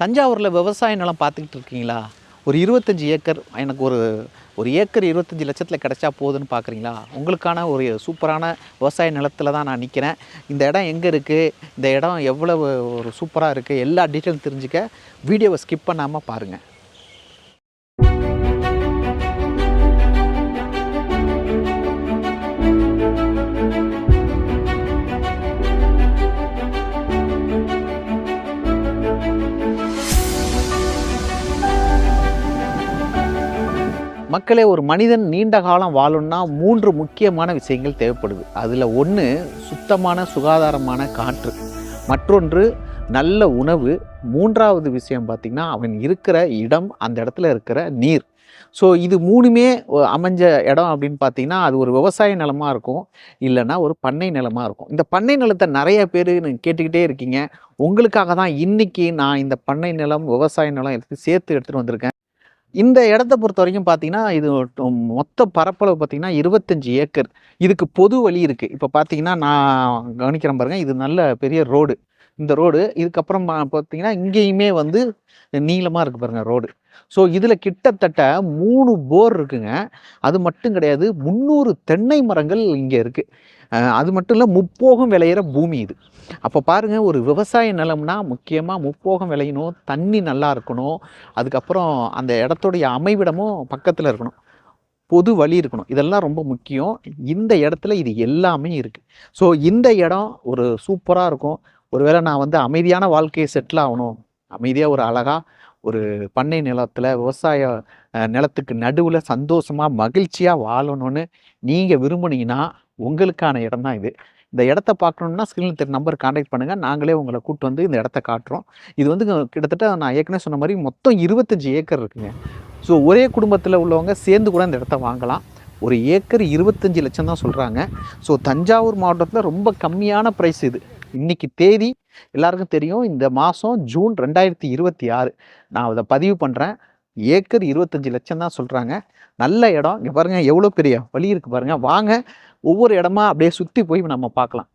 தஞ்சாவூரில் விவசாய நிலம் பார்த்துக்கிட்டு இருக்கீங்களா? ஒரு 25 ஏக்கர் எனக்கு ஒரு ஒரு ஏக்கர் 25 லட்சத்தில் கிடைச்சா போதுன்னு பார்க்குறீங்களா? உங்களுக்கான ஒரு சூப்பரான விவசாய நிலத்தில் தான் நான் நிற்கிறேன். இந்த இடம் எங்கே இருக்குது, இந்த இடம் எவ்வளவு ஒரு சூப்பராக இருக்குது, எல்லா டீட்டெயிலும் தெரிஞ்சுக்க வீடியோவை ஸ்கிப் பண்ணாமல் பாருங்கள். மக்களே, ஒரு மனிதன் நீண்ட காலம் வாழணும்னா 3 முக்கியமான விஷயங்கள் தேவைப்படுது. அதில் ஒன்று சுத்தமான சுகாதாரமான காற்று, மற்றொன்று நல்ல உணவு, மூன்றாவது விஷயம் பார்த்திங்கன்னா அவன் இருக்கிற இடம், அந்த இடத்துல இருக்கிற நீர். ஸோ இது 3மே அமைஞ்ச இடம் அப்படின்னு பார்த்திங்கன்னா அது ஒரு விவசாய நிலமாக இருக்கும், இல்லைன்னா ஒரு பண்ணை நிலமாக இருக்கும். இந்த பண்ணை நிலத்தை நிறைய பேர் கேட்டுக்கிட்டே இருக்கீங்க. உங்களுக்காக தான் இன்றைக்கி நான் இந்த பண்ணை நிலம் விவசாய நிலம் எடுத்து சேர்த்து எடுத்துகிட்டு வந்திருக்கேன். இந்த இடத்த பொறுத்த வரைக்கும் பார்த்தீங்கன்னா, இது மொத்த பரப்பளவு பார்த்தீங்கன்னா 25 ஏக்கர். இதுக்கு பொது வழி இருக்குது. இப்போ பார்த்தீங்கன்னா, நான் கவனிக்கிறேன் பாருங்கள், இது நல்ல பெரிய ரோடு. இந்த ரோடு இதுக்கப்புறம் பார்த்தீங்கன்னா, இங்கேயுமே வந்து நீளமாக இருக்குது பாருங்கள் ரோடு. ஸோ இதில் கிட்டத்தட்ட 3 போர் இருக்குங்க. அது மட்டும் கிடையாது, 300 தென்னை மரங்கள் இங்கே இருக்குது. அது மட்டும் இல்லை, முப்போகம் விளையிற பூமி இது. அப்போ பாருங்கள், ஒரு விவசாய நிலம்னா முக்கியமாக முப்போகம் விளையணும், தண்ணி நல்லா இருக்கணும், அதுக்கப்புறம் அந்த இடத்துடைய அமைவிடமும் பக்கத்தில் இருக்கணும், பொது வழி இருக்கணும். இதெல்லாம் ரொம்ப முக்கியம். இந்த இடத்துல இது எல்லாமே இருக்குது. ஸோ இந்த இடம் ஒரு சூப்பராக இருக்கும். ஒருவேளை நான் வந்து அமைதியான வாழ்க்கையை செட்டில் ஆகணும், அமைதியாக ஒரு அழகாக ஒரு பண்ணை நிலத்தில் விவசாய நிலத்துக்கு நடுவில் சந்தோஷமாக மகிழ்ச்சியாக வாழணும்னு நீங்கள் விரும்புனீங்கன்னா உங்களுக்கான இடம் தான் இது. இந்த இடத்த பார்க்கணுன்னா ஸ்க்ரீனில் தெரிய நம்பர் கான்டாக்ட் பண்ணுங்கள். நாங்களே உங்களை கூப்பிட்டு வந்து இந்த இடத்த காட்டுறோம். இது வந்து கிட்டத்தட்ட நான் ஏற்கனவே சொன்ன மாதிரி மொத்தம் 25 ஏக்கர் இருக்குங்க. ஸோ ஒரே குடும்பத்தில் உள்ளவங்க சேர்ந்து கூட இந்த இடத்த வாங்கலாம். ஒரு ஏக்கர் 25 லட்சம் தான் சொல்கிறாங்க. ஸோ தஞ்சாவூர் மாவட்டத்தில் ரொம்ப கம்மியான ப்ரைஸ் இது. இன்றைக்கி தேதி எல்லாருக்கும் தெரியும், இந்த மாதம் ஜூன் 2026. நான் அதை பதிவு பண்ணுறேன். ஏக்கர் 25 லட்சம் தான் சொல்கிறாங்க. நல்ல இடம். இங்கே பாருங்கள் எவ்வளோ பெரிய வழி இருக்குது பாருங்கள். வாங்க ஒவ்வொரு இடமா அப்படியே சுற்றி போய் நம்ம பார்க்கலாம்.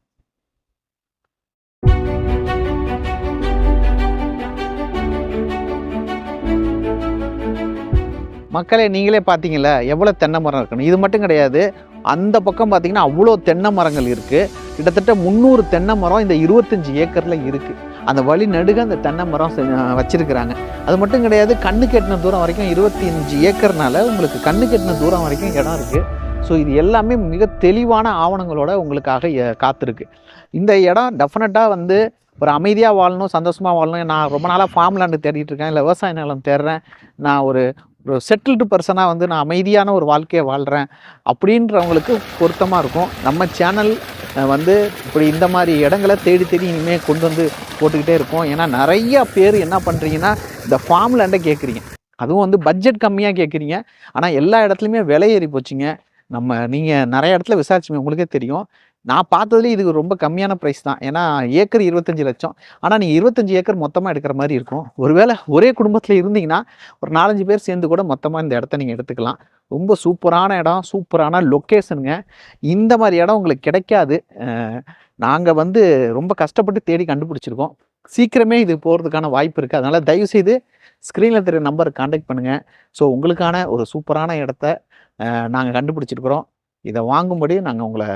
மக்களே, நீங்களே பார்த்தீங்களா எவ்வளோ தென்னை மரம் இருக்குன்னு. இது மட்டும் கிடையாது, அந்த பக்கம் பார்த்தீங்கன்னா அவ்வளோ தென்னை மரங்கள் இருக்குது. கிட்டத்தட்ட 300 தென்னை மரம் இந்த 25 ஏக்கரில் இருக்குது. அந்த வழி நடுக அந்த தென்னை மரம் வச்சுருக்கிறாங்க. அது மட்டும் கிடையாது, கண்ணு கெட்டின தூரம் வரைக்கும் 25 ஏக்கர்னால உங்களுக்கு கண்ணு கெட்டின தூரம் வரைக்கும் இடம் இருக்குது. ஸோ இது எல்லாமே மிக தெளிவான ஆவணங்களோட உங்களுக்காக காத்திருக்கு. இந்த இடம் டெஃபினட்டாக வந்து ஒரு அமைதியாக வாழணும், சந்தோஷமாக வாழணும். நான் ரொம்ப நாளாக ஃபார்ம் லேண்டு தேடிட்டு இருக்கேன், இல்லை விவசாய நிலம் தேடுறேன், நான் ஒரு செட்டில்டு பர்சனாக வந்து நான் அமைதியான ஒரு வாழ்க்கையை வாழ்கிறேன் அப்படின்றவங்களுக்கு பொருத்தமாக இருக்கும். நம்ம சேனல் வந்து இப்படி இந்த மாதிரி இடங்களை தேடி தேடி இனிமேல் கொண்டு வந்து போட்டுக்கிட்டே இருக்கோம். ஏன்னா நிறையா பேர் என்ன பண்ணுறீங்கன்னா, இந்த ஃபார்ம் லேண்டை கேட்குறீங்க, அதுவும் வந்து பட்ஜெட் கம்மியாக கேட்குறீங்க. ஆனால் எல்லா இடத்துலையுமே விலை ஏறி போச்சுங்க. நீங்கள் நிறைய இடத்துல விசாரிச்சுங்க, உங்களுக்கே தெரியும். நான் பார்த்ததுலேயே இதுக்கு ரொம்ப கம்மியான ப்ரைஸ் தான். ஏன்னா ஏக்கர் 25 லட்சம். ஆனால் நீங்கள் 25 ஏக்கர் மொத்தமாக எடுக்கிற மாதிரி இருக்கும். ஒருவேளை ஒரே குடும்பத்தில் இருந்தீங்கன்னா ஒரு 4-5 பேர் சேர்ந்து கூட மொத்தமாக இந்த இடத்த நீங்கள் எடுத்துக்கலாம். ரொம்ப சூப்பரான இடம், சூப்பரான லொக்கேஷனுங்க. இந்த மாதிரி இடம் உங்களுக்கு கிடைக்காது. நாங்கள் வந்து ரொம்ப கஷ்டப்பட்டு தேடி கண்டுபிடிச்சிருக்கோம். சீக்கிரமே இது போகிறதுக்கான வாய்ப்பு இருக்குது. அதனால் தயவுசெய்து ஸ்க்ரீனில் தெரிய நம்பருக்கு கான்டாக்ட் பண்ணுங்கள். ஸோ உங்களுக்கான ஒரு சூப்பரான இடத்த நாங்கள் கண்டுபிடிச்சிருக்கிறோம். இதை வாங்கும்படி நாங்கள் உங்களை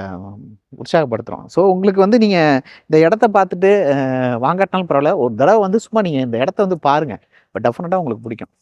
உற்சாகப்படுத்துகிறோம். ஸோ உங்களுக்கு வந்து நீங்கள் இந்த இடத்த பார்த்துட்டு வாங்காட்டினாலும் பரவாயில்ல, ஒரு தடவை வந்து சும்மா நீங்கள் இந்த இடத்த வந்து பாருங்கள். இப்போ டெஃபினட்டாக உங்களுக்கு பிடிக்கும்.